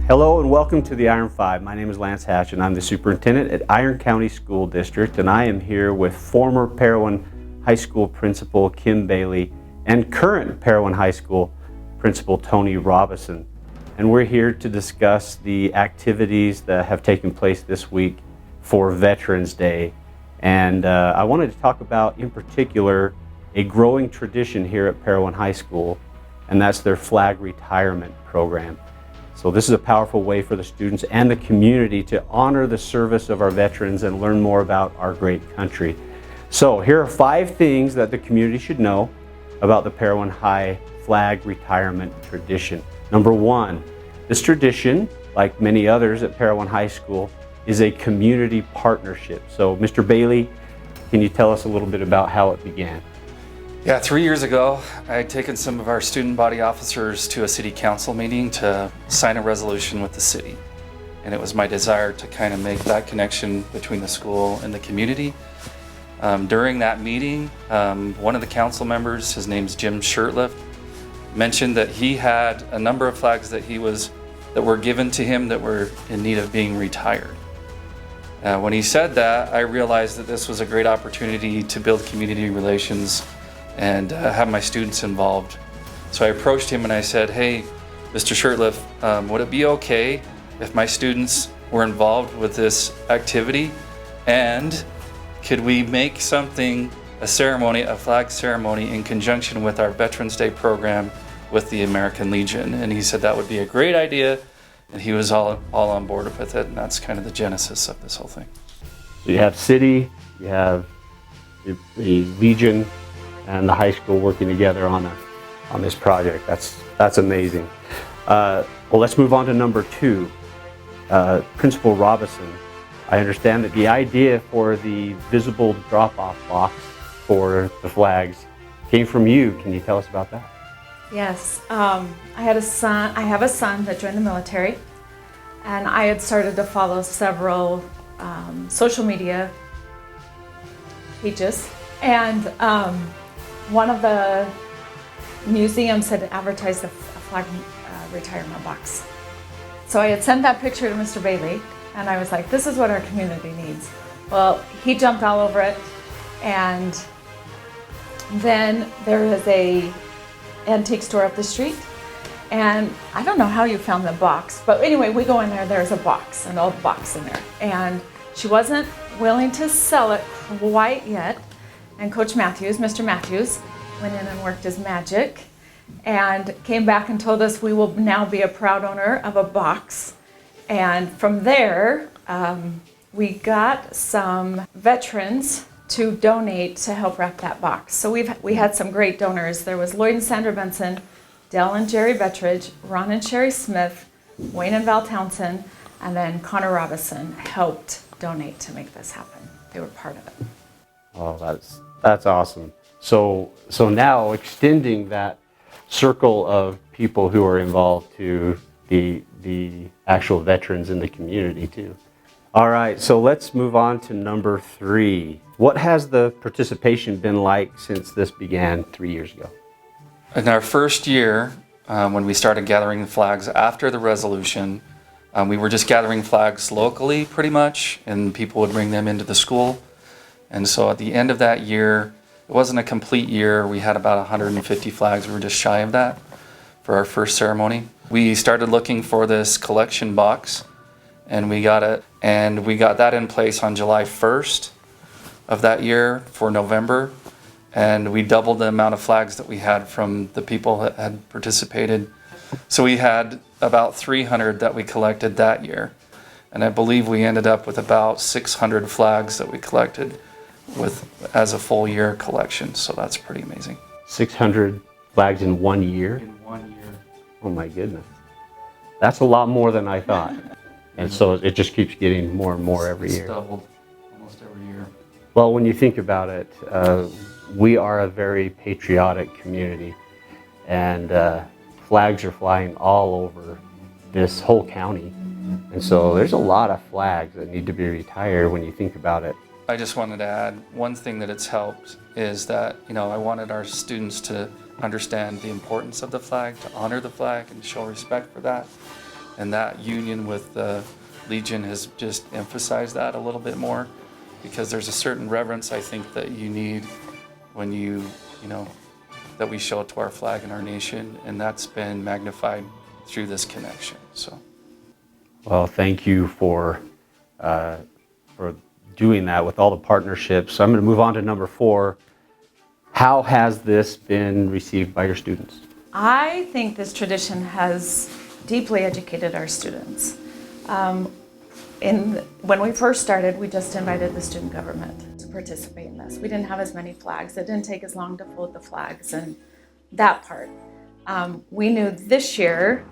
Hello and welcome to the Iron 5. My name is Lance Hatch and I'm the superintendent at Iron County School District, and I am here with former Parowan High School principal Kim Bailey and current Parowan High School principal Tony Robinson. And we're here to discuss the activities that have taken place this week for Veterans Day. And I wanted to talk about, in particular, a growing tradition here at Parowan High School, and that's their flag retirement program. So this is a powerful way for the students and the community to honor the service of our veterans and learn more about our great country. So here are 5 things that the community should know about the Parowan High flag retirement tradition. Number 1, this tradition, like many others at Parowan High School, is a community partnership. So Mr. Bailey, can you tell us a little bit about how it began? Yeah, 3 years ago, I had taken some of our student body officers to a city council meeting to sign a resolution with the city. And it was my desire to kind of make that connection between the school and the community. During that meeting, one of the council members, his name's Jim Shirtlift, mentioned that he had a number of flags that were given to him that were in need of being retired. When he said that, I realized that this was a great opportunity to build community relations and have my students involved. So I approached him and I said, "Hey, Mr. Shirtlift, would it be okay if my students were involved with this activity? And could we make something, a flag ceremony in conjunction with our Veterans Day program with the American Legion?" And he said that would be a great idea, and he was all on board with it, and that's kind of the genesis of this whole thing. So you have city, you have the Legion, and the high school working together on this project. That's amazing. Well, let's move on to number 2. Principal Robinson, I understand that the idea for the visible drop-off box for the flags came from you. Can you tell us about that? Yes, I have a son that joined the military, and I had started to follow several social media pages, and one of the museums had advertised a flag retirement box. So I had sent that picture to Mr. Bailey, and I was like, this is what our community needs. Well, he jumped all over it, and then there is a antique store up the street, and I don't know how you found the box, but anyway, we go in there, there's a box, an old box in there, and she wasn't willing to sell it quite yet. And Coach Matthews, Mr. Matthews, went in and worked his magic and came back and told us we will now be a proud owner of a box. And from there, we got some veterans to donate to help wrap that box. So we had some great donors. There was Lloyd and Sandra Benson, Dell and Jerry Bettridge, Ron and Sherry Smith, Wayne and Val Townsend, and then Connor Robinson helped donate to make this happen. They were part of it. Oh, that's awesome. So now extending that circle of people who are involved to the actual veterans in the community too. All right, so let's move on to number 3. What has the participation been like since this began 3 years ago? In our first year, when we started gathering flags after the resolution, we were just gathering flags locally pretty much, and people would bring them into the school. And so at the end of that year, it wasn't a complete year. We had about 150 flags. We were just shy of that for our first ceremony. We started looking for this collection box, and we got it. And we got that in place on July 1st of that year for November. And we doubled the amount of flags that we had from the people that had participated. So we had about 300 that we collected that year. And I believe we ended up with about 600 flags that we collected as a full year collection. So that's pretty amazing. 600 flags in 1 year? In 1 year. Oh my goodness. That's a lot more than I thought. And so it just keeps getting more and more every year. It's doubled almost every year. Well, when you think about it, we are a very patriotic community, and flags are flying all over this whole county. And so there's a lot of flags that need to be retired when you think about it. I just wanted to add one thing that it's helped is that, I wanted our students to understand the importance of the flag, to honor the flag and show respect for that. And that union with the Legion has just emphasized that a little bit more, because there's a certain reverence I think that you need when you know, that we show to our flag and our nation, and that's been magnified through this connection. So, Well, thank you for doing that with all the partnerships. So I'm going to move on to number 4. How has this been received by your students? I think this tradition has deeply educated our students. When we first started, we just invited the student government to participate in this. We didn't have as many flags. It didn't take as long to fold the flags and that part. We knew this year,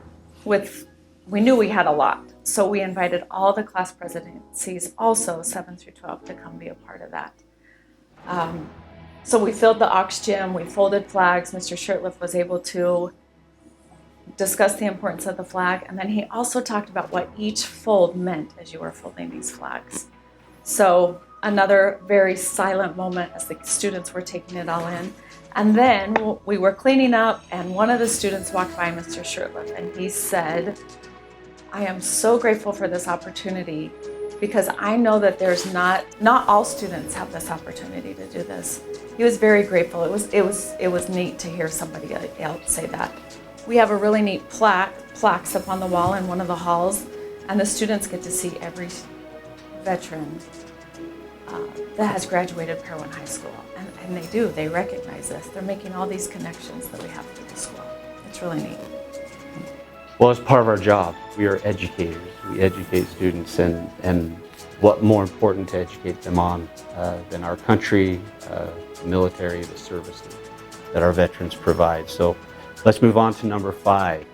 we knew we had a lot. So we invited all the class presidencies, also 7 through 12, to come be a part of that. So we filled the aux gym, we folded flags. Mr. Shirtliff was able to discuss the importance of the flag, and then he also talked about what each fold meant as you were folding these flags. So another very silent moment as the students were taking it all in. And then we were cleaning up, and one of the students walked by Mr. Shirtliff, and he said, "I am so grateful for this opportunity, because I know that there's not all students have this opportunity to do this." He was very grateful. It was neat to hear somebody else say that. We have a really neat plaques up on the wall in one of the halls, and the students get to see every veteran that has graduated Parowan High School, and they recognize this. They're making all these connections that we have through the school. It's really neat. Well, it's part of our job. We are educators. We educate students, and what more important to educate them on than our country, the military, the service that our veterans provide. So let's move on to number 5.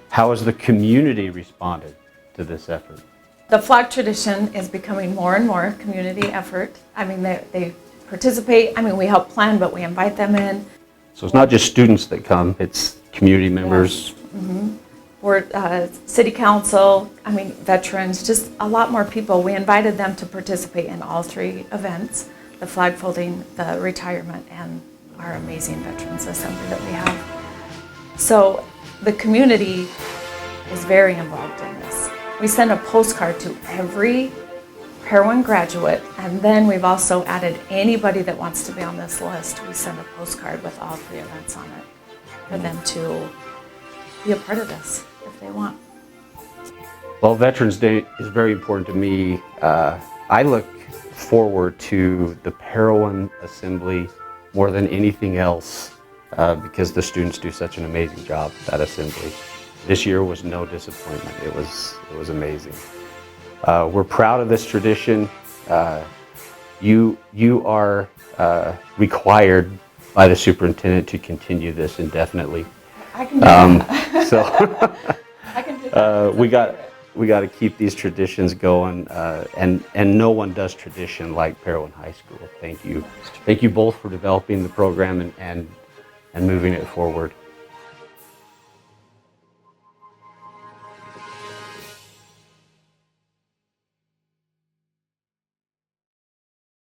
How has the community responded to this effort? The flag tradition is becoming more and more a community effort. I mean, they participate. I mean, we help plan, but we invite them in. So it's not just students that come, it's community members. Mm-hmm. We're city council, I mean, veterans, just a lot more people. We invited them to participate in all 3 events, the flag folding, the retirement, and our amazing Veterans Assembly that we have. So the community is very involved in this. We send a postcard to every Parowan graduate, and then we've also added anybody that wants to be on this list. We send a postcard with all 3 events on it for them to be a part of this if they want. Well, Veterans Day is very important to me. I look forward to the Parowan Assembly more than anything else because the students do such an amazing job at that assembly. This year was no disappointment. It was amazing. We're proud of this tradition. You are required by the superintendent to continue this indefinitely. I can do that. So I can do that. we got to keep these traditions going, and no one does tradition like Parowan High School. Thank you both for developing the program and moving it forward.